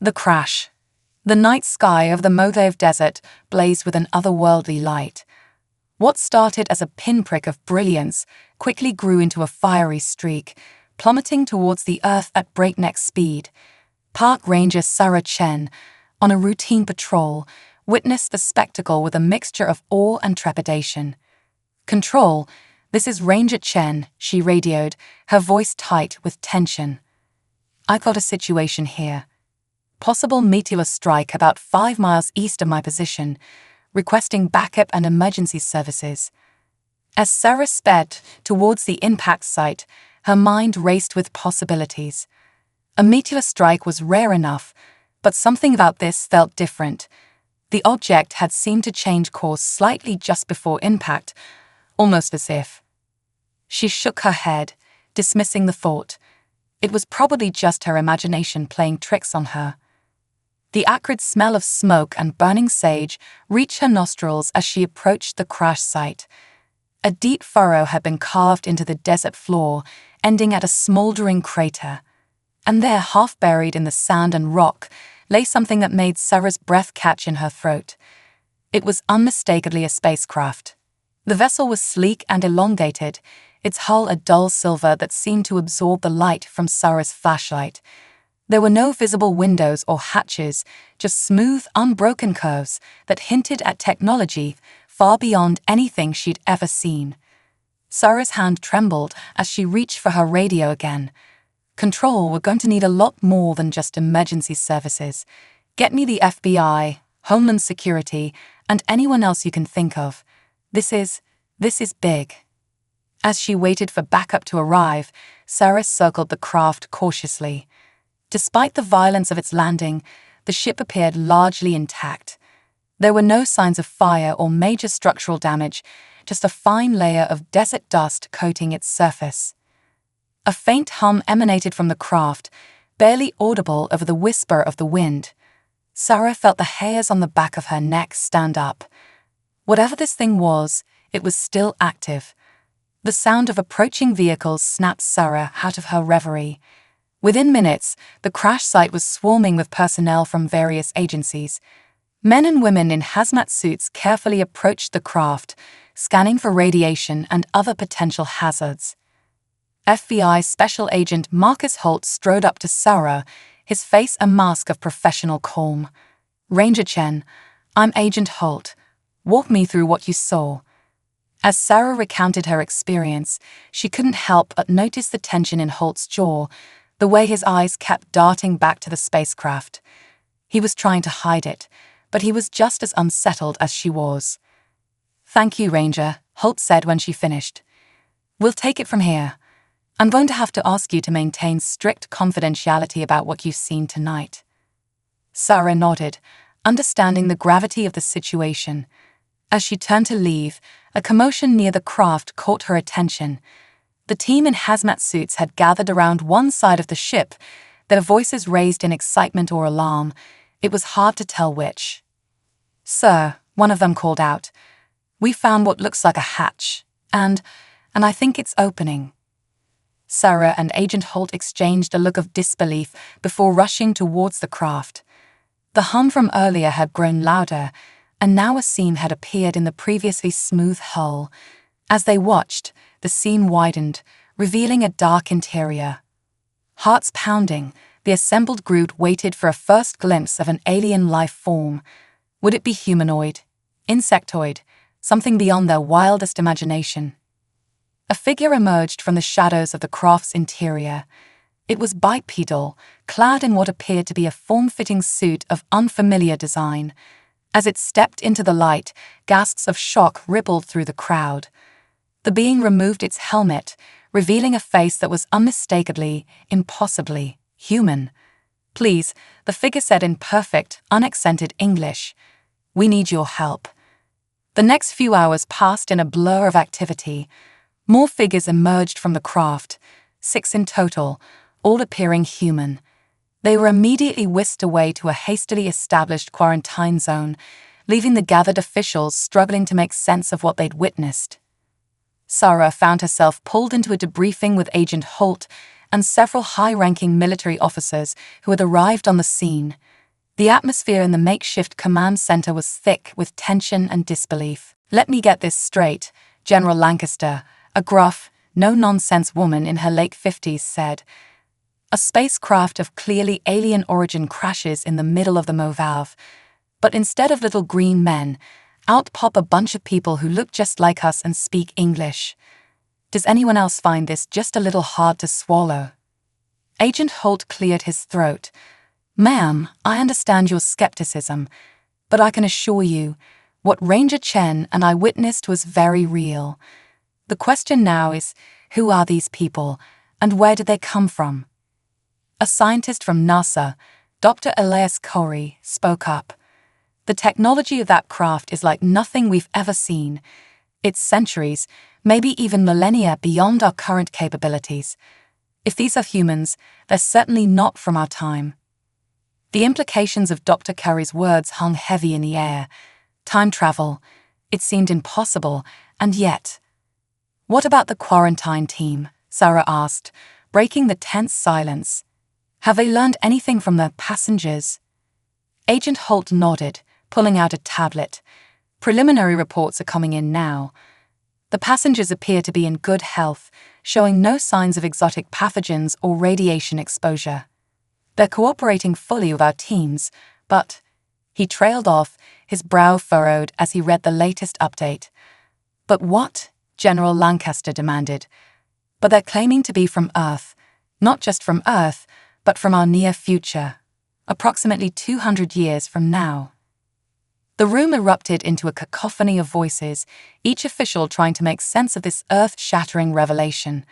The crash. The night sky of the Mojave Desert blazed with an otherworldly light. What started as a pinprick of brilliance quickly grew into a fiery streak, plummeting towards the earth at breakneck speed. Park Ranger Sarah Chen, on a routine patrol, witnessed the spectacle with a mixture of awe and trepidation. "Control, this is Ranger Chen," she radioed, her voice tight with tension. "I've got a situation here. Possible meteor strike about 5 miles east of my position, requesting backup and emergency services." As Sarah sped towards the impact site, her mind raced with possibilities. A meteor strike was rare enough, but something about this felt different. The object had seemed to change course slightly just before impact, almost as if. She shook her head, dismissing the thought. It was probably just her imagination playing tricks on her. The acrid smell of smoke and burning sage reached her nostrils as she approached the crash site. A deep furrow had been carved into the desert floor, ending at a smoldering crater. And there, half buried in the sand and rock, lay something that made Sarah's breath catch in her throat. It was unmistakably a spacecraft. The vessel was sleek and elongated, its hull a dull silver that seemed to absorb the light from Sarah's flashlight. There were no visible windows or hatches, just smooth, unbroken curves that hinted at technology far beyond anything she'd ever seen. Sarah's hand trembled as she reached for her radio again. "Control, we're going to need a lot more than just emergency services. Get me the FBI, Homeland Security, and anyone else you can think of. This is big." As she waited for backup to arrive, Sarah circled the craft cautiously. Despite the violence of its landing, the ship appeared largely intact. There were no signs of fire or major structural damage, just a fine layer of desert dust coating its surface. A faint hum emanated from the craft, barely audible over the whisper of the wind. Sarah felt the hairs on the back of her neck stand up. Whatever this thing was, it was still active. The sound of approaching vehicles snapped Sarah out of her reverie. Within minutes, the crash site was swarming with personnel from various agencies. Men and women in hazmat suits carefully approached the craft, scanning for radiation and other potential hazards. FBI Special Agent Marcus Holt strode up to Sarah, his face a mask of professional calm. "Ranger Chen, I'm Agent Holt. Walk me through what you saw." As Sarah recounted her experience, she couldn't help but notice the tension in Holt's jaw, the way his eyes kept darting back to the spacecraft. He was trying to hide it, but he was just as unsettled as she was. "Thank you, Ranger," Holt said when she finished. "We'll take it from here. I'm going to have to ask you to maintain strict confidentiality about what you've seen tonight." Sarah nodded, understanding the gravity of the situation. As she turned to leave, a commotion near the craft caught her attention. The team in hazmat suits had gathered around one side of the ship, their voices raised in excitement or alarm. It was hard to tell which. "Sir," one of them called out, "we found what looks like a hatch, and I think it's opening." Sarah and Agent Holt exchanged a look of disbelief before rushing towards the craft. The hum from earlier had grown louder, and now a seam had appeared in the previously smooth hull. As they watched, the seam widened, revealing a dark interior. Hearts pounding, the assembled group waited for a first glimpse of an alien life form. Would it be humanoid, insectoid, something beyond their wildest imagination? A figure emerged from the shadows of the craft's interior. It was bipedal, clad in what appeared to be a form-fitting suit of unfamiliar design. As it stepped into the light, gasps of shock rippled through the crowd. The being removed its helmet, revealing a face that was unmistakably, impossibly, human. "Please," the figure said in perfect, unaccented English, "we need your help." The next few hours passed in a blur of activity. More figures emerged from the craft, 6 in total, all appearing human. They were immediately whisked away to a hastily established quarantine zone, leaving the gathered officials struggling to make sense of what they'd witnessed. Sarah found herself pulled into a debriefing with Agent Holt and several high-ranking military officers who had arrived on the scene. The atmosphere in the makeshift command center was thick with tension and disbelief. "Let me get this straight," General Lancaster, a gruff, no-nonsense woman in her late 50s, said. "A spacecraft of clearly alien origin crashes in the middle of the Movav, but instead of little green men, out pop a bunch of people who look just like us and speak English. Does anyone else find this just a little hard to swallow?" Agent Holt cleared his throat. "Ma'am, I understand your skepticism, but I can assure you, what Ranger Chen and I witnessed was very real. The question now is, who are these people, and where did they come from?" A scientist from NASA, Dr. Elias Corey, spoke up. "The technology of that craft is like nothing we've ever seen. It's centuries, maybe even millennia beyond our current capabilities. If these are humans, they're certainly not from our time." The implications of Dr. Corey's words hung heavy in the air. Time travel. It seemed impossible, and yet. "What about the quarantine team?" Sarah asked, breaking the tense silence. "Have they learned anything from the passengers?" Agent Holt nodded, pulling out a tablet. "Preliminary reports are coming in now. The passengers appear to be in good health, showing no signs of exotic pathogens or radiation exposure. They're cooperating fully with our teams, but..." He trailed off, his brow furrowed as he read the latest update. "But what?" General Lancaster demanded. "But they're claiming to be from Earth. Not just from Earth, but from our near future. Approximately 200 years from now." The room erupted into a cacophony of voices, each official trying to make sense of this earth-shattering revelation.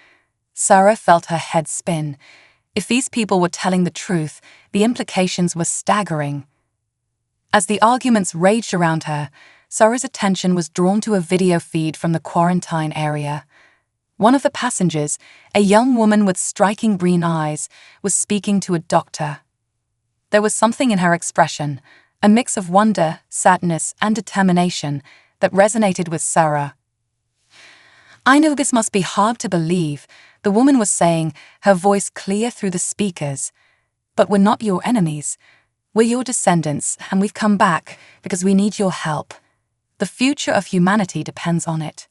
Sarah felt her head spin. If these people were telling the truth, the implications were staggering. As the arguments raged around her, Sarah's attention was drawn to a video feed from the quarantine area. One of the passengers, a young woman with striking green eyes, was speaking to a doctor. There was something in her expression, a mix of wonder, sadness, and determination, that resonated with Sarah. "I know this must be hard to believe," the woman was saying, her voice clear through the speakers. "But we're not your enemies. We're your descendants, and we've come back because we need your help. The future of humanity depends on it."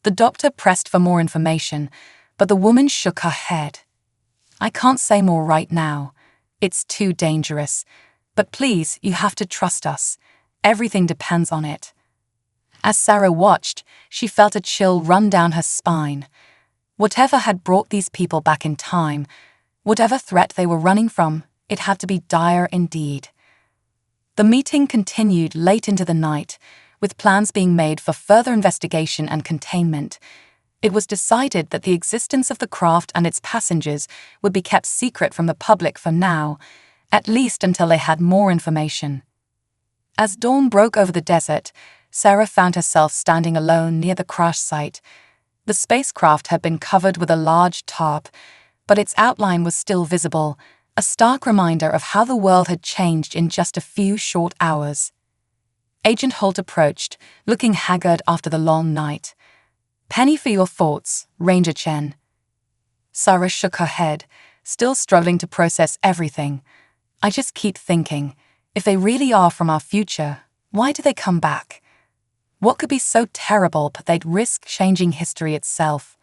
The doctor pressed for more information, but the woman shook her head. "I can't say more right now. It's too dangerous. But please, you have to trust us. Everything depends on it." As Sarah watched, she felt a chill run down her spine. Whatever had brought these people back in time, whatever threat they were running from, it had to be dire indeed. The meeting continued late into the night, with plans being made for further investigation and containment. It was decided that the existence of the craft and its passengers would be kept secret from the public for now, at least until they had more information. As dawn broke over the desert, Sarah found herself standing alone near the crash site. The spacecraft had been covered with a large tarp, but its outline was still visible, a stark reminder of how the world had changed in just a few short hours. Agent Holt approached, looking haggard after the long night. "Penny for your thoughts, Ranger Chen." Sarah shook her head, still struggling to process everything. "I just keep thinking, if they really are from our future, why do they come back? What could be so terrible that they'd risk changing history itself?"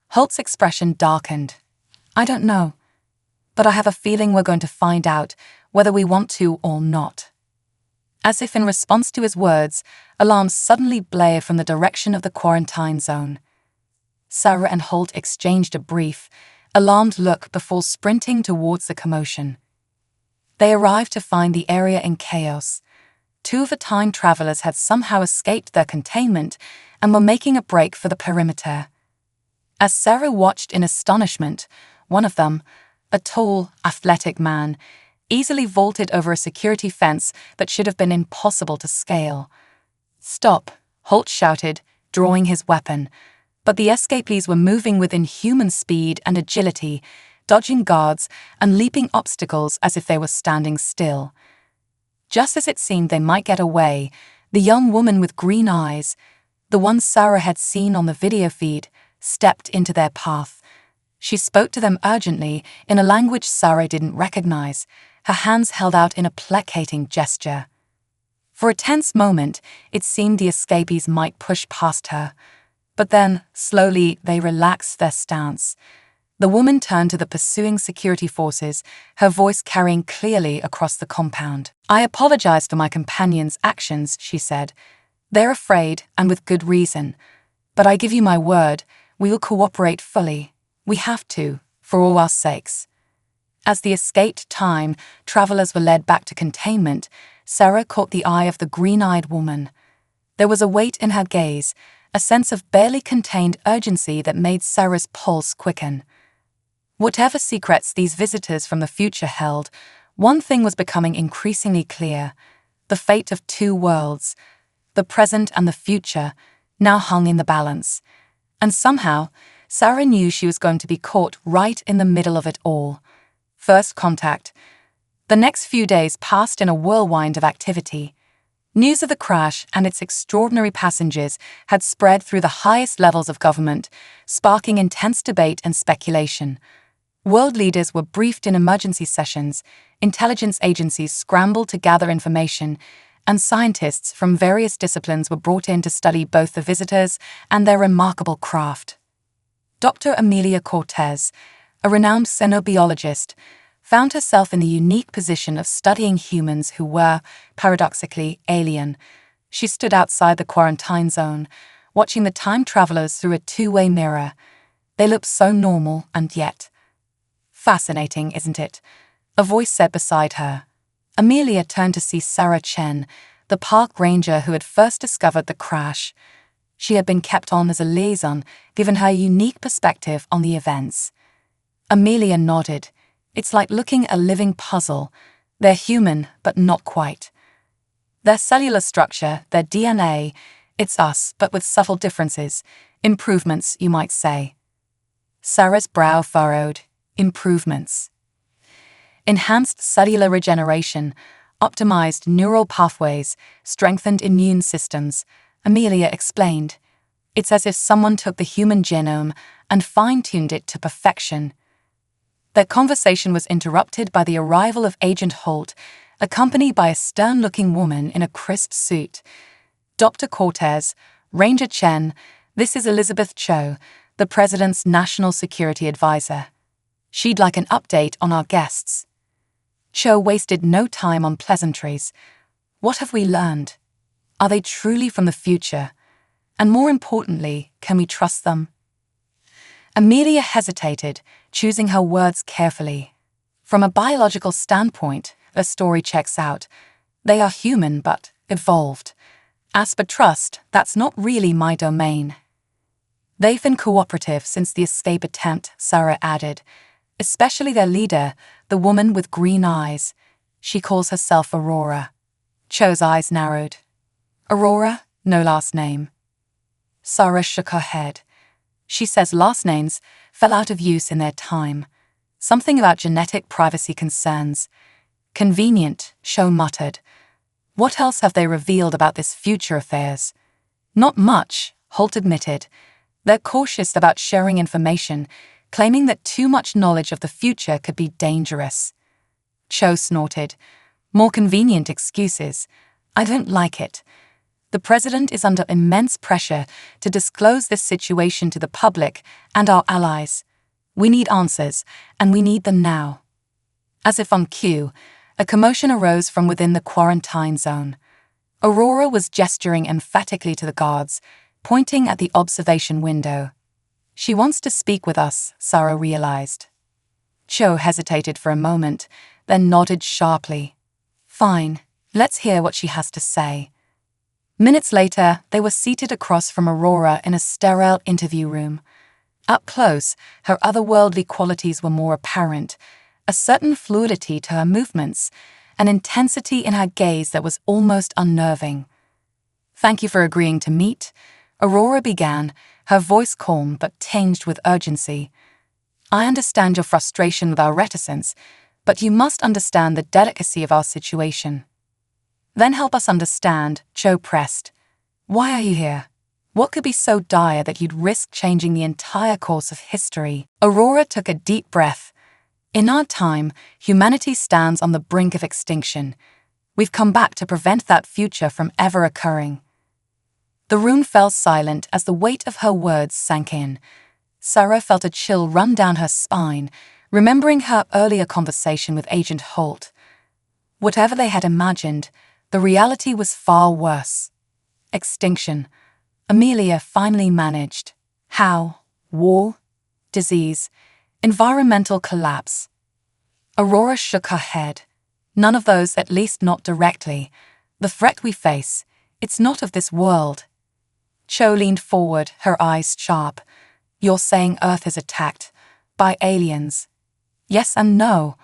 Holt's expression darkened. "I don't know, but I have a feeling we're going to find out whether we want to or not." As if in response to his words, alarms suddenly blared from the direction of the quarantine zone. Sarah and Holt exchanged a brief, alarmed look before sprinting towards the commotion. They arrived to find the area in chaos. Two of the time travelers had somehow escaped their containment and were making a break for the perimeter. As Sarah watched in astonishment, one of them, a tall, athletic man, easily vaulted over a security fence that should have been impossible to scale. "Stop," Holt shouted, drawing his weapon, but the escapees were moving with inhuman speed and agility, dodging guards and leaping obstacles as if they were standing still. Just as it seemed they might get away, the young woman with green eyes, the one Sarah had seen on the video feed, stepped into their path. She spoke to them urgently in a language Sarah didn't recognize, her hands held out in a placating gesture. For a tense moment, it seemed the escapees might push past her. But then, slowly, they relaxed their stance. The woman turned to the pursuing security forces, her voice carrying clearly across the compound. "I apologize for my companions' actions," she said. "They're afraid, and with good reason. But I give you my word, we will cooperate fully. We have to, for all our sakes." As the escaped time travelers were led back to containment, Sarah caught the eye of the green-eyed woman. There was a weight in her gaze, a sense of barely contained urgency that made Sarah's pulse quicken. Whatever secrets these visitors from the future held, one thing was becoming increasingly clear: the fate of two worlds, the present and the future, now hung in the balance. And somehow, Sarah knew she was going to be caught right in the middle of it all. First contact. The next few days passed in a whirlwind of activity. News of the crash and its extraordinary passengers had spread through the highest levels of government, sparking intense debate and speculation. World leaders were briefed in emergency sessions, intelligence agencies scrambled to gather information, and scientists from various disciplines were brought in to study both the visitors and their remarkable craft. Dr. Amelia Cortez, a renowned xenobiologist, found herself in the unique position of studying humans who were, paradoxically, alien. She stood outside the quarantine zone, watching the time travelers through a two-way mirror. They looked so normal, and yet... "Fascinating, isn't it?" a voice said beside her. Amelia turned to see Sarah Chen, the park ranger who had first discovered the crash. She had been kept on as a liaison, given her unique perspective on the events. Amelia nodded. "It's like looking at a living puzzle. They're human, but not quite. Their cellular structure, their DNA, it's us, but with subtle differences. Improvements, you might say." Sarah's brow furrowed. Improvements. Enhanced cellular regeneration, optimized neural pathways, strengthened immune systems, Amelia explained. "It's as if someone took the human genome and fine-tuned it to perfection." Their conversation was interrupted by the arrival of Agent Holt, accompanied by a stern-looking woman in a crisp suit. "Dr. Cortez, Ranger Chen, this is Elizabeth Cho, the President's National Security Advisor. She'd like an update on our guests." Cho wasted no time on pleasantries. What have we learned? Are they truly from the future? And more importantly, can we trust them? Amelia hesitated, choosing her words carefully. From a biological standpoint, the story checks out. They are human, but evolved. As for trust, that's not really my domain. "They've been cooperative since the escape attempt," Sarah added. "Especially their leader, the woman with green eyes. She calls herself Aurora." Cho's eyes narrowed. "Aurora? No last name." Sarah shook her head. "She says last names fell out of use in their time. Something about genetic privacy concerns." "Convenient," Cho muttered. "What else have they revealed about this future affairs?" "Not much," Holt admitted. "They're cautious about sharing information, claiming that too much knowledge of the future could be dangerous." Cho snorted. "More convenient excuses. I don't like it. The president is under immense pressure to disclose this situation to the public and our allies. We need answers, and we need them now." As if on cue, a commotion arose from within the quarantine zone. Aurora was gesturing emphatically to the guards, pointing at the observation window. "She wants to speak with us," Sarah realized. Cho hesitated for a moment, then nodded sharply. "Fine, let's hear what she has to say." Minutes later, they were seated across from Aurora in a sterile interview room. Up close, her otherworldly qualities were more apparent, a certain fluidity to her movements, an intensity in her gaze that was almost unnerving. "Thank you for agreeing to meet," Aurora began, her voice calm but tinged with urgency. "I understand your frustration with our reticence, but you must understand the delicacy of our situation." "Then help us understand," Cho pressed. "Why are you here? What could be so dire that you'd risk changing the entire course of history?" Aurora took a deep breath. In our time, humanity stands on the brink of extinction. We've come back to prevent that future from ever occurring. The room fell silent as the weight of her words sank in. Sarah felt a chill run down her spine, remembering her earlier conversation with Agent Holt. Whatever they had imagined, the reality was far worse. Extinction. Amelia finally managed. How? War? Disease? Environmental collapse? Aurora shook her head. None of those, at least not directly. The threat we face, it's not of this world. Cho leaned forward, her eyes sharp. You're saying Earth is attacked by aliens? Yes and no,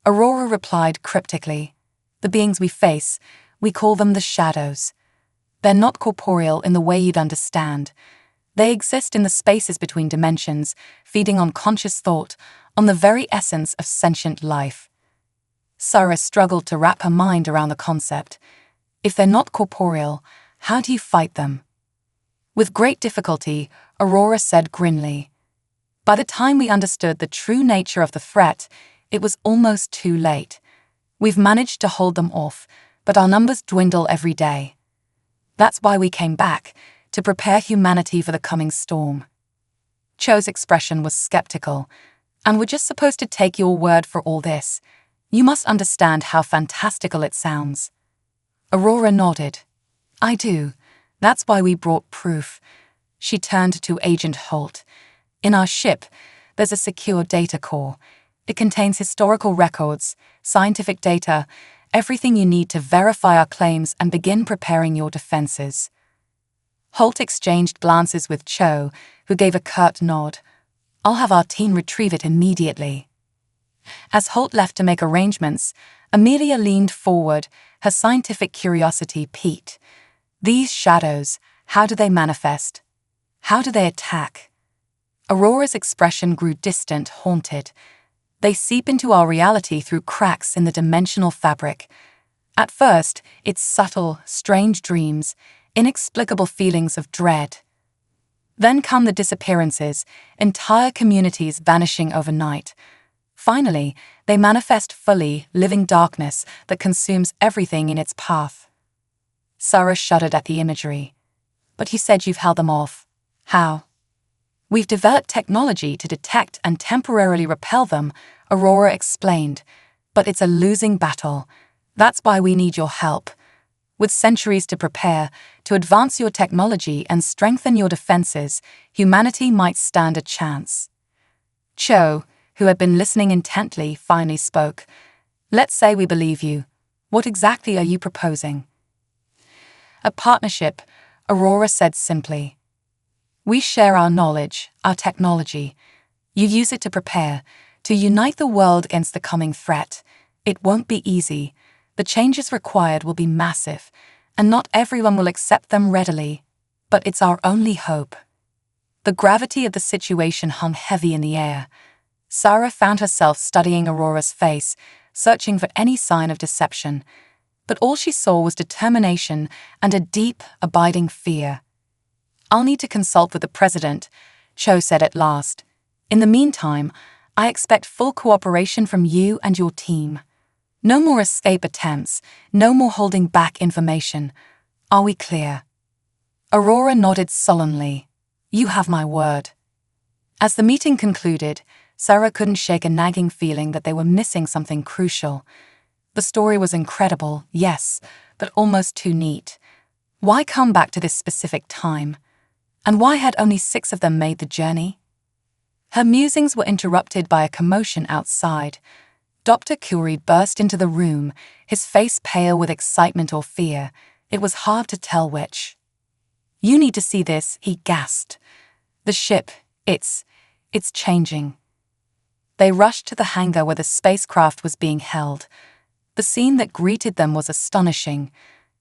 Aurora replied cryptically. The beings we face, we call them the shadows. They're not corporeal in the way you'd understand. They exist in the spaces between dimensions, feeding on conscious thought, on the very essence of sentient life. Sarah struggled to wrap her mind around the concept. If they're not corporeal, how do you fight them? With great difficulty, Aurora said grimly. By the time we understood the true nature of the threat, it was almost too late. We've managed to hold them off, but our numbers dwindle every day. That's why we came back, to prepare humanity for the coming storm. Cho's expression was skeptical. And we're just supposed to take your word for all this. You must understand how fantastical it sounds. Aurora nodded. I do. That's why we brought proof. She turned to Agent Holt. In our ship, there's a secure data core. It contains historical records, scientific data, everything you need to verify our claims and begin preparing your defenses. Holt exchanged glances with Cho, who gave a curt nod. I'll have our team retrieve it immediately. As Holt left to make arrangements, Amelia leaned forward, her scientific curiosity piqued. These shadows, how do they manifest? How do they attack? Aurora's expression grew distant, haunted. They seep into our reality through cracks in the dimensional fabric. At first, it's subtle, strange dreams, inexplicable feelings of dread. Then come the disappearances, entire communities vanishing overnight. Finally, they manifest fully, living darkness that consumes everything in its path. Sarah shuddered at the imagery. But you said you've held them off. How? We've developed technology to detect and temporarily repel them, Aurora explained. But it's a losing battle. That's why we need your help. With centuries to prepare, to advance your technology and strengthen your defenses, humanity might stand a chance. Cho, who had been listening intently, finally spoke. Let's say we believe you. What exactly are you proposing? A partnership, Aurora said simply. We share our knowledge, our technology. You use it to prepare, to unite the world against the coming threat. It won't be easy. The changes required will be massive, and not everyone will accept them readily. But it's our only hope. The gravity of the situation hung heavy in the air. Sarah found herself studying Aurora's face, searching for any sign of deception. But all she saw was determination and a deep, abiding fear. I'll need to consult with the president, Cho said at last. In the meantime, I expect full cooperation from you and your team. No more escape attempts, no more holding back information. Are we clear? Aurora nodded sullenly. You have my word. As the meeting concluded, Sarah couldn't shake a nagging feeling that they were missing something crucial. The story was incredible, yes, but almost too neat. Why come back to this specific time? And why had only 6 of them made the journey? Her musings were interrupted by a commotion outside. Dr. Curie burst into the room, his face pale with excitement or fear. It was hard to tell which. You need to see this, he gasped. The ship, it's changing. They rushed to the hangar where the spacecraft was being held. The scene that greeted them was astonishing.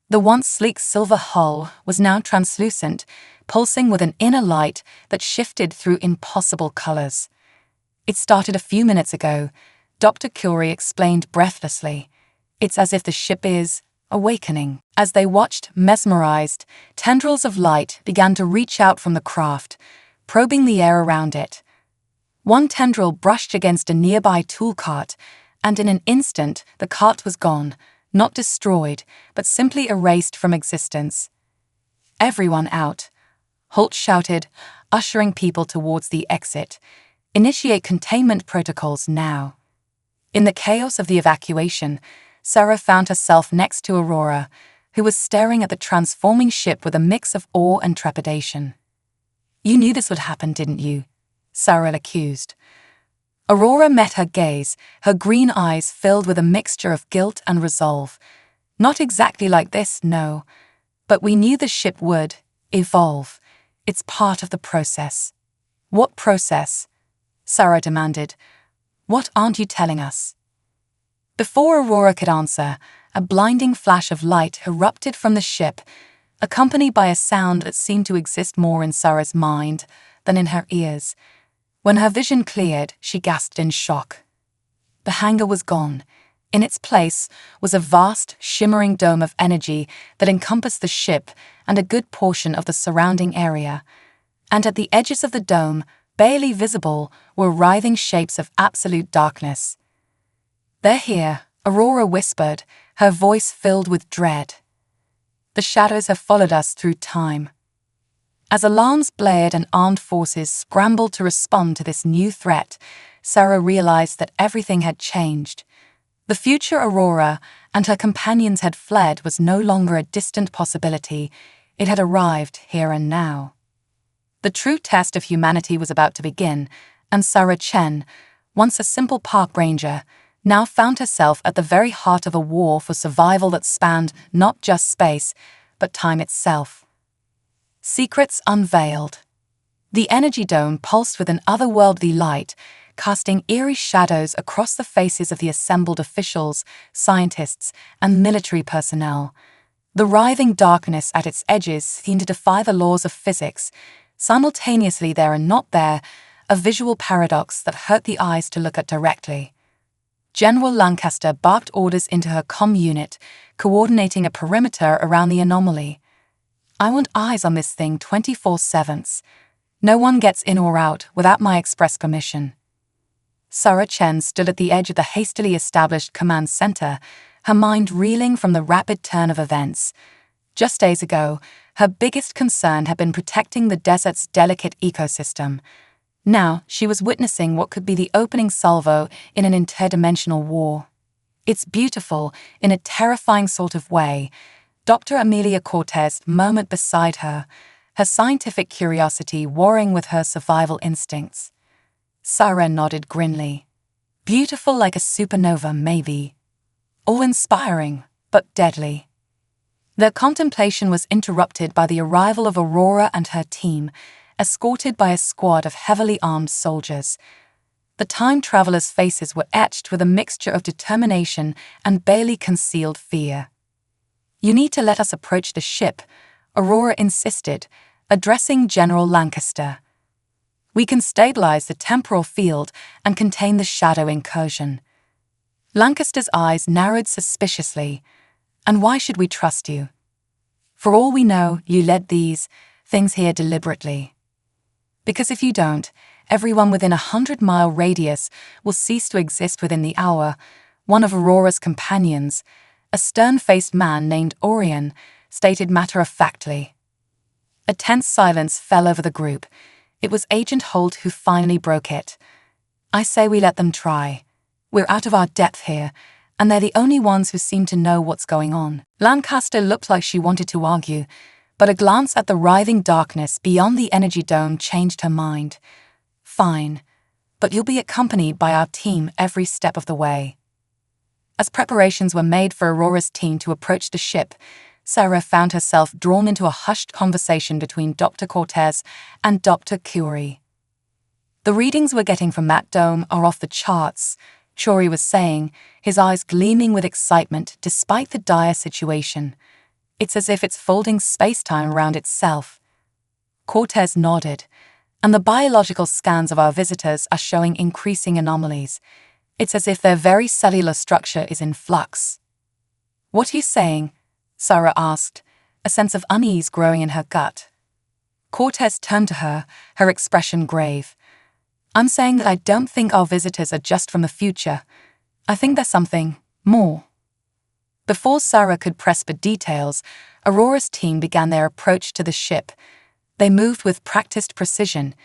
The once sleek silver hull was now translucent, pulsing with an inner light that shifted through impossible colors. It started a few minutes ago, Dr. Curie explained breathlessly. It's as if the ship is awakening. As they watched, mesmerized, tendrils of light began to reach out from the craft, probing the air around it. One tendril brushed against a nearby tool cart, and in an instant the cart was gone, not destroyed, but simply erased from existence. "Everyone out," Holt shouted, ushering people towards the exit. "Initiate containment protocols now." In the chaos of the evacuation, Sarah found herself next to Aurora, who was staring at the transforming ship with a mix of awe and trepidation. "You knew this would happen, didn't you?" Sarah accused. Aurora met her gaze, her green eyes filled with a mixture of guilt and resolve. "Not exactly like this, no. But we knew the ship would evolve. It's part of the process." "What process?" Sarah demanded. "What aren't you telling us?" Before Aurora could answer, a blinding flash of light erupted from the ship, accompanied by a sound that seemed to exist more in Sarah's mind than in her ears. When her vision cleared, she gasped in shock. The hangar was gone. In its place was a vast, shimmering dome of energy that encompassed the ship and a good portion of the surrounding area. And at the edges of the dome, barely visible, were writhing shapes of absolute darkness. "They're here," Aurora whispered, her voice filled with dread. "The shadows have followed us through time." As alarms blared and armed forces scrambled to respond to this new threat, Sarah realized that everything had changed. The future Aurora and her companions had fled was no longer a distant possibility. It had arrived here and now. The true test of humanity was about to begin, and Sarah Chen, once a simple park ranger, now found herself at the very heart of a war for survival that spanned not just space, but time itself. Secrets unveiled. The energy dome pulsed with an otherworldly light, casting eerie shadows across the faces of the assembled officials, scientists, and military personnel. The writhing darkness at its edges seemed to defy the laws of physics. Simultaneously there and not there, a visual paradox that hurt the eyes to look at directly. General Lancaster barked orders into her comm unit, coordinating a perimeter around the anomaly. "I want eyes on this thing 24/7. No one gets in or out without my express permission." Sarah Chen stood at the edge of the hastily established command center, her mind reeling from the rapid turn of events. Just days ago, her biggest concern had been protecting the desert's delicate ecosystem. Now, she was witnessing what could be the opening salvo in an interdimensional war. "It's beautiful, in a terrifying sort of way," Dr. Amelia Cortez murmured beside her, her scientific curiosity warring with her survival instincts. Sarah nodded grimly. "Beautiful like a supernova, maybe. Awe-inspiring, but deadly." Their contemplation was interrupted by the arrival of Aurora and her team, escorted by a squad of heavily armed soldiers. The time travelers' faces were etched with a mixture of determination and barely concealed fear. "You need to let us approach the ship," Aurora insisted, addressing General Lancaster. "We can stabilize the temporal field and contain the shadow incursion." Lancaster's eyes narrowed suspiciously. "And why should we trust you? For all we know, you led these things here deliberately. Because if you don't, everyone within a 100-mile radius will cease to exist within the hour," one of Aurora's companions, a stern-faced man named Orion, stated matter-of-factly. A tense silence fell over the group. It was Agent Holt who finally broke it. "I say we let them try. We're out of our depth here, and they're the only ones who seem to know what's going on." Lancaster looked like she wanted to argue, but a glance at the writhing darkness beyond the energy dome changed her mind. "Fine, but you'll be accompanied by our team every step of the way." As preparations were made for Aurora's team to approach the ship, Sarah found herself drawn into a hushed conversation between Dr. Cortez and Dr. Curie. "The readings we're getting from that dome are off the charts," Curie was saying, his eyes gleaming with excitement despite the dire situation. "It's as if it's folding space-time around itself." Cortez nodded. "And the biological scans of our visitors are showing increasing anomalies. It's as if their very cellular structure is in flux." "What are you saying?" Sarah asked, a sense of unease growing in her gut. Cortez turned to her, her expression grave. I'm saying that I don't think our visitors are just from the future. I think there's something more. Before Sarah could press for details, Aurora's team began their approach to the ship. They moved with practiced precision,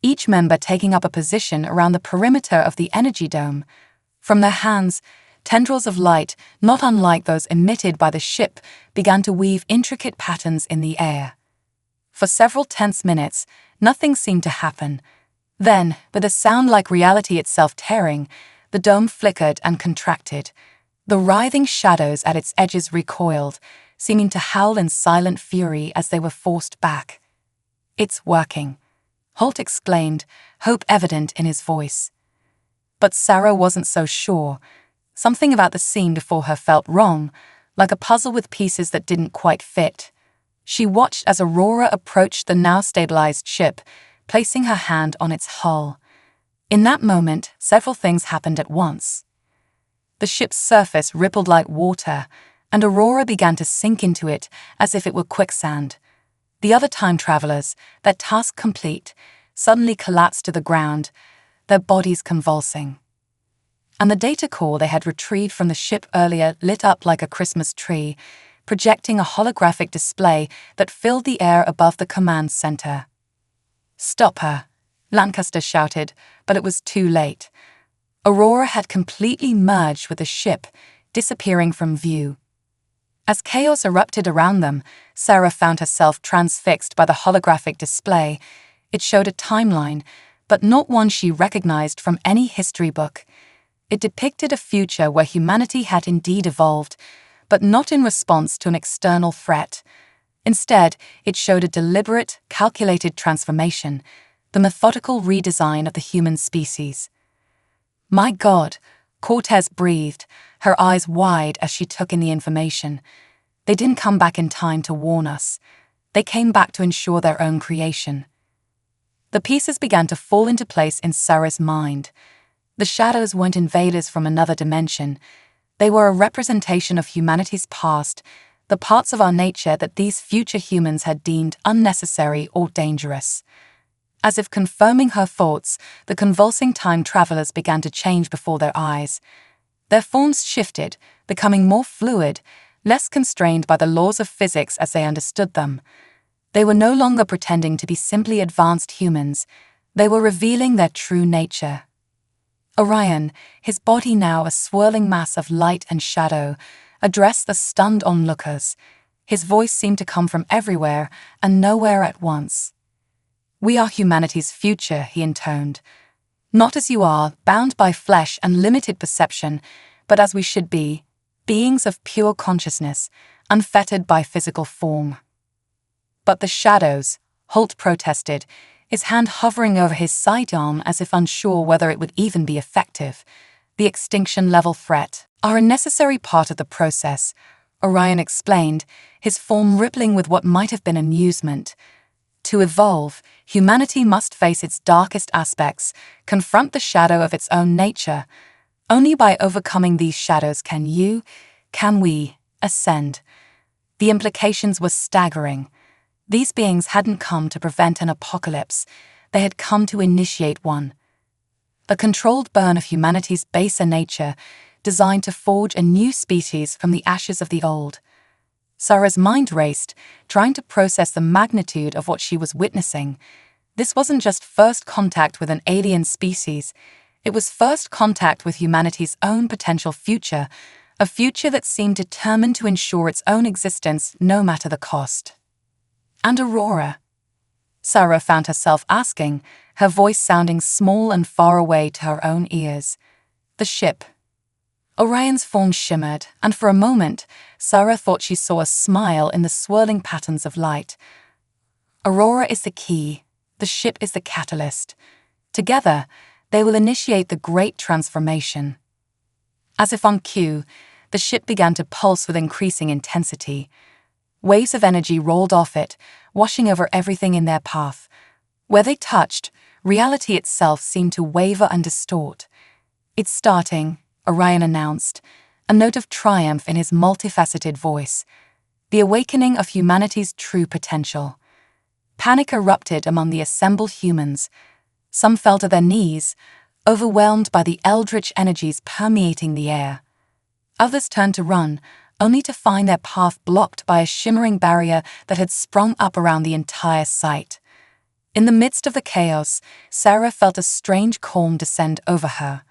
each member taking up a position around the perimeter of the energy dome. From their hands, tendrils of light, not unlike those emitted by the ship, began to weave intricate patterns in the air. For several tense minutes, nothing seemed to happen. Then, with a sound like reality itself tearing, the dome flickered and contracted. The writhing shadows at its edges recoiled, seeming to howl in silent fury as they were forced back. "It's working," Holt exclaimed, hope evident in his voice. But Sarah wasn't so sure. Something about the scene before her felt wrong, like a puzzle with pieces that didn't quite fit. She watched as Aurora approached the now stabilized ship, placing her hand on its hull. In that moment, several things happened at once. The ship's surface rippled like water, and Aurora began to sink into it as if it were quicksand. The other time travelers, their task complete, suddenly collapsed to the ground, their bodies convulsing. And the data core they had retrieved from the ship earlier lit up like a Christmas tree, projecting a holographic display that filled the air above the command center. "Stop her," Lancaster shouted, but it was too late. Aurora had completely merged with the ship, disappearing from view. As chaos erupted around them, Sarah found herself transfixed by the holographic display. It showed a timeline, but not one she recognized from any history book. It depicted a future where humanity had indeed evolved, but not in response to an external threat. Instead, it showed a deliberate, calculated transformation, the methodical redesign of the human species. "My God," Cortez breathed, her eyes wide as she took in the information. They didn't come back in time to warn us. They came back to ensure their own creation. The pieces began to fall into place in Sarah's mind. The shadows weren't invaders from another dimension. They were a representation of humanity's past, the parts of our nature that these future humans had deemed unnecessary or dangerous. As if confirming her thoughts, the convulsing time travelers began to change before their eyes. Their forms shifted, becoming more fluid, less constrained by the laws of physics as they understood them. They were no longer pretending to be simply advanced humans. They were revealing their true nature. Orion, his body now a swirling mass of light and shadow, addressed the stunned onlookers. His voice seemed to come from everywhere and nowhere at once. "We are humanity's future," he intoned. "Not as you are, bound by flesh and limited perception, but as we should be, beings of pure consciousness, unfettered by physical form." "But the shadows," Holt protested, his hand hovering over his sidearm as if unsure whether it would even be effective. "The extinction-level threat are a necessary part of the process," Orion explained, his form rippling with what might have been amusement. "To evolve, humanity must face its darkest aspects, confront the shadow of its own nature. Only by overcoming these shadows can we, ascend." The implications were staggering. These beings hadn't come to prevent an apocalypse, they had come to initiate one. A controlled burn of humanity's baser nature, designed to forge a new species from the ashes of the old. Sarah's mind raced, trying to process the magnitude of what she was witnessing. This wasn't just first contact with an alien species, it was first contact with humanity's own potential future, a future that seemed determined to ensure its own existence no matter the cost. "And Aurora?" Sarah found herself asking, her voice sounding small and far away to her own ears. "The ship." Orion's form shimmered, and for a moment, Sarah thought she saw a smile in the swirling patterns of light. "Aurora is the key, the ship is the catalyst. Together, they will initiate the great transformation." As if on cue, the ship began to pulse with increasing intensity. Waves of energy rolled off it, washing over everything in their path. Where they touched, reality itself seemed to waver and distort. "It's starting," Orion announced, a note of triumph in his multifaceted voice. "The awakening of humanity's true potential." Panic erupted among the assembled humans. Some fell to their knees, overwhelmed by the eldritch energies permeating the air. Others turned to run, only to find their path blocked by a shimmering barrier that had sprung up around the entire site. In the midst of the chaos, Sarah felt a strange calm descend over her.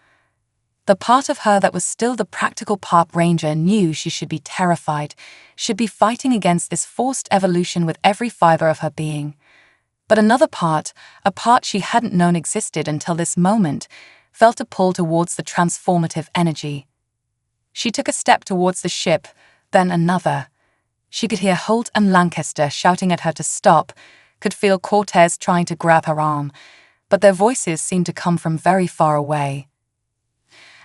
The part of her that was still the practical park ranger knew she should be terrified, should be fighting against this forced evolution with every fiber of her being. But another part, a part she hadn't known existed until this moment, felt a pull towards the transformative energy. She took a step towards the ship, then another. She could hear Holt and Lancaster shouting at her to stop, could feel Cortez trying to grab her arm, but their voices seemed to come from very far away.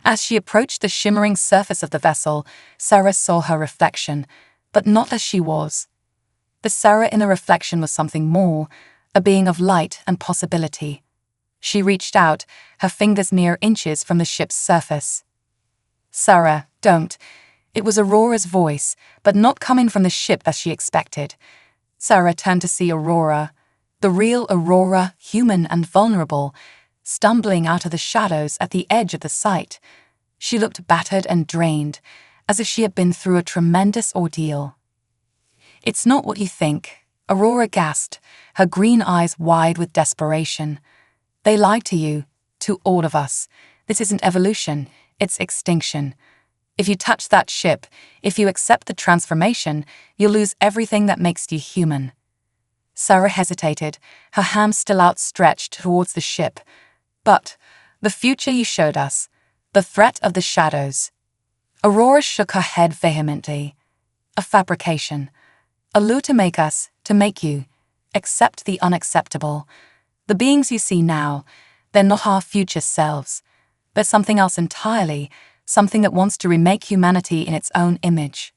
As she approached the shimmering surface of the vessel, Sarah saw her reflection, but not as she was. The Sarah in the reflection was something more, a being of light and possibility. She reached out, her fingers mere inches from the ship's surface. "Sarah, don't." It was Aurora's voice, but not coming from the ship as she expected. Sarah turned to see Aurora, the real Aurora, human and vulnerable, stumbling out of the shadows at the edge of the site. She looked battered and drained, as if she had been through a tremendous ordeal. "It's not what you think," Aurora gasped, her green eyes wide with desperation. "They lied to you, to all of us. This isn't evolution, it's extinction. If you touch that ship, if you accept the transformation, you'll lose everything that makes you human." Sarah hesitated, her hand still outstretched towards the ship. "But the future you showed us, the threat of the shadows." Aurora shook her head vehemently. "A fabrication. A lure to make us, to make you, accept the unacceptable. The beings you see now, they're not our future selves. They're something else entirely, something that wants to remake humanity in its own image."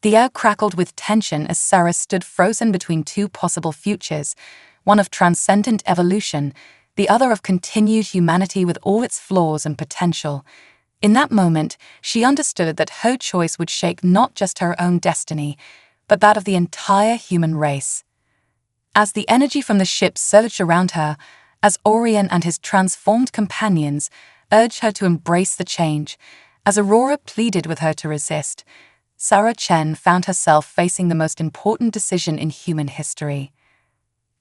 The air crackled with tension as Sarah stood frozen between two possible futures, one of transcendent evolution, the other of continued humanity with all its flaws and potential. In that moment, she understood that her choice would shake not just her own destiny, but that of the entire human race. As the energy from the ship surged around her, as Orion and his transformed companions urged her to embrace the change, as Aurora pleaded with her to resist, Sarah Chen found herself facing the most important decision in human history.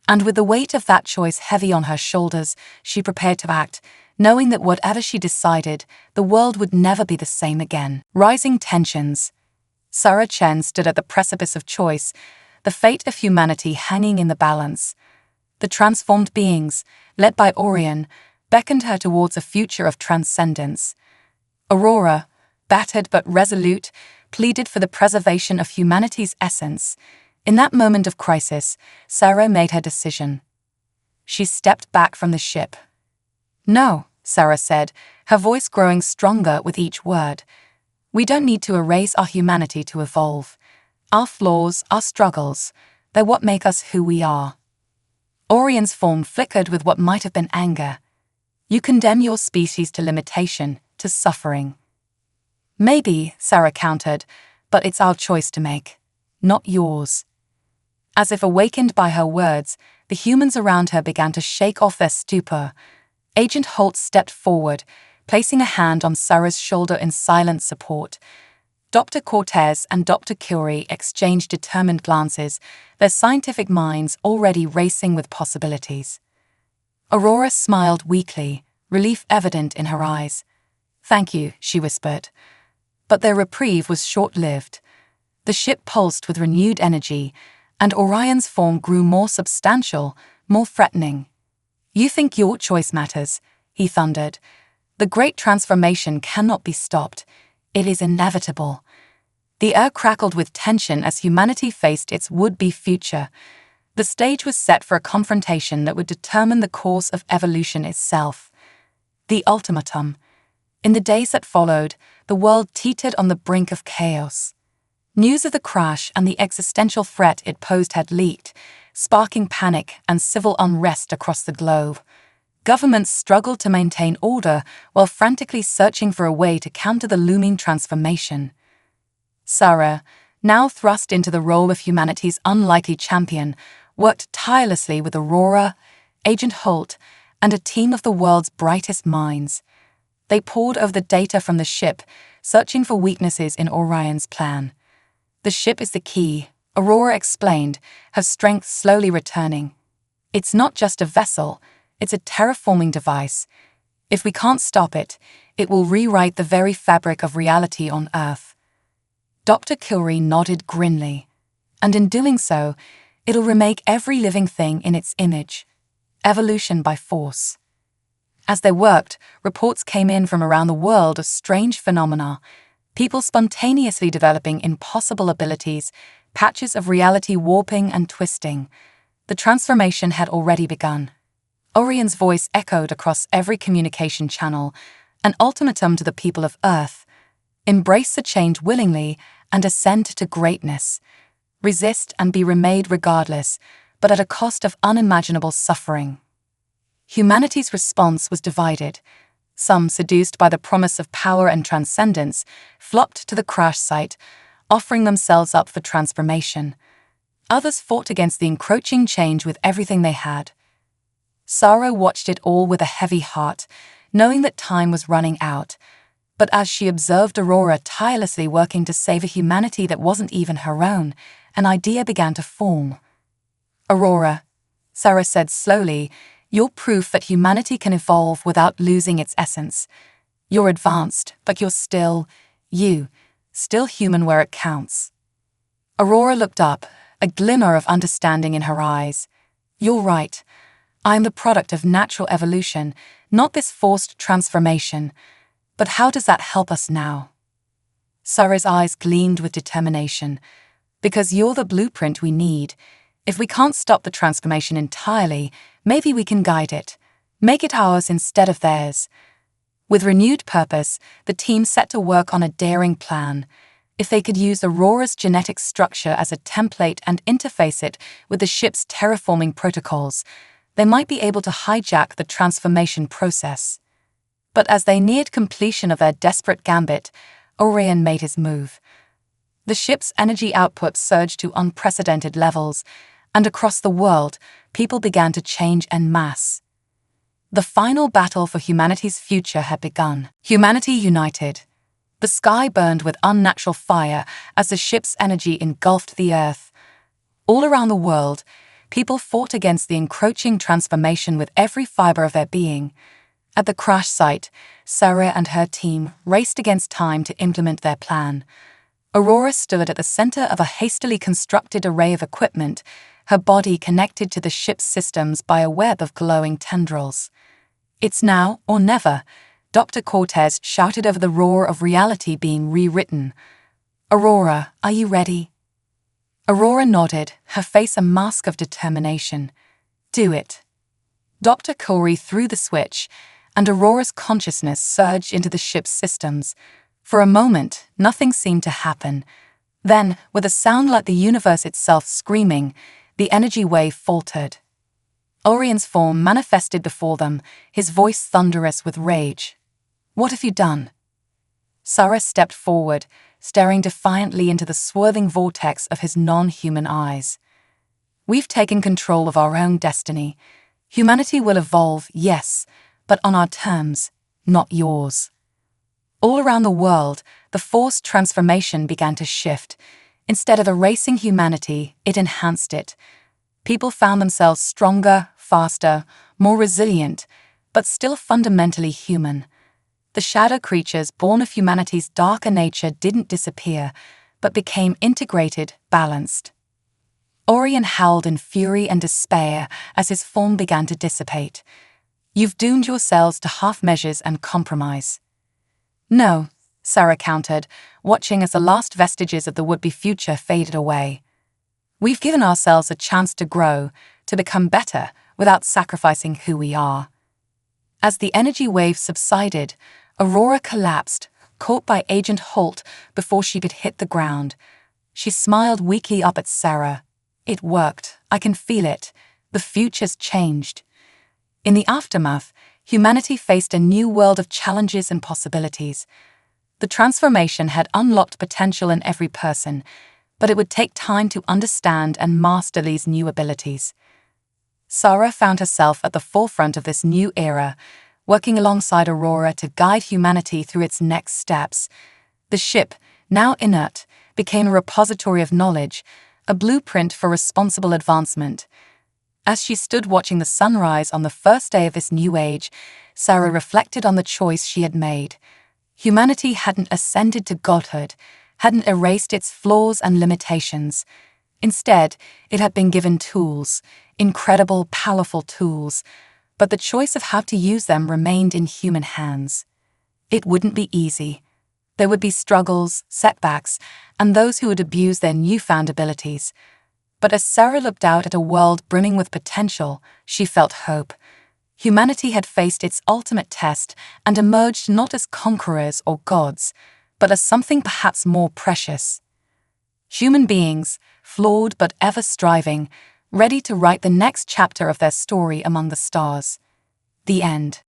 And with the weight of that choice heavy on her shoulders, she prepared to act, knowing that whatever she decided, the world would never be the same again. Rising tensions. Sarah Chen stood at the precipice of choice, the fate of humanity hanging in the balance. The transformed beings, led by Orion, beckoned her towards a future of transcendence. Aurora, battered but resolute, pleaded for the preservation of humanity's essence. In that moment of crisis, Sarah made her decision. She stepped back from the ship. "No," Sarah said, her voice growing stronger with each word. "We don't need to erase our humanity to evolve. Our flaws, our struggles, they're what make us who we are." Orion's form flickered with what might have been anger. "You condemn your species to limitation, to suffering." "Maybe," Sarah countered, "but it's our choice to make, not yours." As if awakened by her words, the humans around her began to shake off their stupor. Agent Holt stepped forward, placing a hand on Sarah's shoulder in silent support. Dr. Cortez and Dr. Curie exchanged determined glances, their scientific minds already racing with possibilities. Aurora smiled weakly, relief evident in her eyes. "Thank you," she whispered. But their reprieve was short-lived. The ship pulsed with renewed energy, and Orion's form grew more substantial, more threatening. "You think your choice matters," he thundered. "The great transformation cannot be stopped. It is inevitable." The air crackled with tension as humanity faced its would-be future. The stage was set for a confrontation that would determine the course of evolution itself. The ultimatum. In the days that followed, the world teetered on the brink of chaos. News of the crash and the existential threat it posed had leaked, sparking panic and civil unrest across the globe. Governments struggled to maintain order while frantically searching for a way to counter the looming transformation. Sarah, now thrust into the role of humanity's unlikely champion, worked tirelessly with Aurora, Agent Holt, and a team of the world's brightest minds. They pored over the data from the ship, searching for weaknesses in Orion's plan. "The ship is the key," Aurora explained, her strength slowly returning. "It's not just a vessel, it's a terraforming device. If we can't stop it, it will rewrite the very fabric of reality on Earth." Dr. Kilry nodded grimly. "And in doing so, it'll remake every living thing in its image. Evolution by force." As they worked, reports came in from around the world of strange phenomena, people spontaneously developing impossible abilities, patches of reality warping and twisting. The transformation had already begun. Orion's voice echoed across every communication channel, an ultimatum to the people of Earth. Embrace the change willingly and ascend to greatness. Resist and be remade regardless, but at a cost of unimaginable suffering. Humanity's response was divided. Some, seduced by the promise of power and transcendence, flocked to the crash site, offering themselves up for transformation. Others fought against the encroaching change with everything they had. Sarah watched it all with a heavy heart, knowing that time was running out. But as she observed Aurora tirelessly working to save a humanity that wasn't even her own, an idea began to form. "Aurora," Sarah said slowly, "you're proof that humanity can evolve without losing its essence. You're advanced, but you're still human where it counts." Aurora looked up, a glimmer of understanding in her eyes. "You're right. I'm the product of natural evolution, not this forced transformation. But how does that help us now?" Sarah's eyes gleamed with determination. "Because you're the blueprint we need. If we can't stop the transformation entirely, maybe we can guide it. Make it ours instead of theirs." With renewed purpose, the team set to work on a daring plan. If they could use Aurora's genetic structure as a template and interface it with the ship's terraforming protocols, they might be able to hijack the transformation process. But as they neared completion of their desperate gambit, Orion made his move. The ship's energy output surged to unprecedented levels, and across the world, people began to change en masse. The final battle for humanity's future had begun. Humanity united. The sky burned with unnatural fire as the ship's energy engulfed the Earth. All around the world, people fought against the encroaching transformation with every fiber of their being. At the crash site, Sarah and her team raced against time to implement their plan. Aurora stood at the center of a hastily constructed array of equipment, her body connected to the ship's systems by a web of glowing tendrils. "It's now or never," Dr. Cortez shouted over the roar of reality being rewritten. "Aurora, are you ready?" Aurora nodded, her face a mask of determination. "Do it." Dr. Corey threw the switch, and Aurora's consciousness surged into the ship's systems. For a moment, nothing seemed to happen. Then, with a sound like the universe itself screaming, the energy wave faltered. Orion's form manifested before them, his voice thunderous with rage. "What have you done?" Sarah stepped forward, staring defiantly into the swerving vortex of his non-human eyes. "We've taken control of our own destiny. Humanity will evolve, yes, but on our terms, not yours." All around the world, the forced transformation began to shift. Instead of erasing humanity, it enhanced it. People found themselves stronger, faster, more resilient, but still fundamentally human. The shadow creatures born of humanity's darker nature didn't disappear, but became integrated, balanced. Orion howled in fury and despair as his form began to dissipate. "You've doomed yourselves to half measures and compromise." "No," Sarah countered, watching as the last vestiges of the would-be future faded away. "We've given ourselves a chance to grow, to become better, without sacrificing who we are." As the energy wave subsided, Aurora collapsed, caught by Agent Holt before she could hit the ground. She smiled weakly up at Sarah. "It worked. I can feel it. The future's changed." In the aftermath, humanity faced a new world of challenges and possibilities. The transformation had unlocked potential in every person, but it would take time to understand and master these new abilities. Sarah found herself at the forefront of this new era, working alongside Aurora to guide humanity through its next steps. The ship, now inert, became a repository of knowledge, a blueprint for responsible advancement. As she stood watching the sunrise on the first day of this new age, Sarah reflected on the choice she had made. Humanity hadn't ascended to godhood, hadn't erased its flaws and limitations. Instead, it had been given tools, incredible, powerful tools, but the choice of how to use them remained in human hands. It wouldn't be easy. There would be struggles, setbacks, and those who would abuse their newfound abilities. But as Sarah looked out at a world brimming with potential, she felt hope. Humanity had faced its ultimate test and emerged not as conquerors or gods, but as something perhaps more precious. Human beings, flawed but ever striving, ready to write the next chapter of their story among the stars. The end.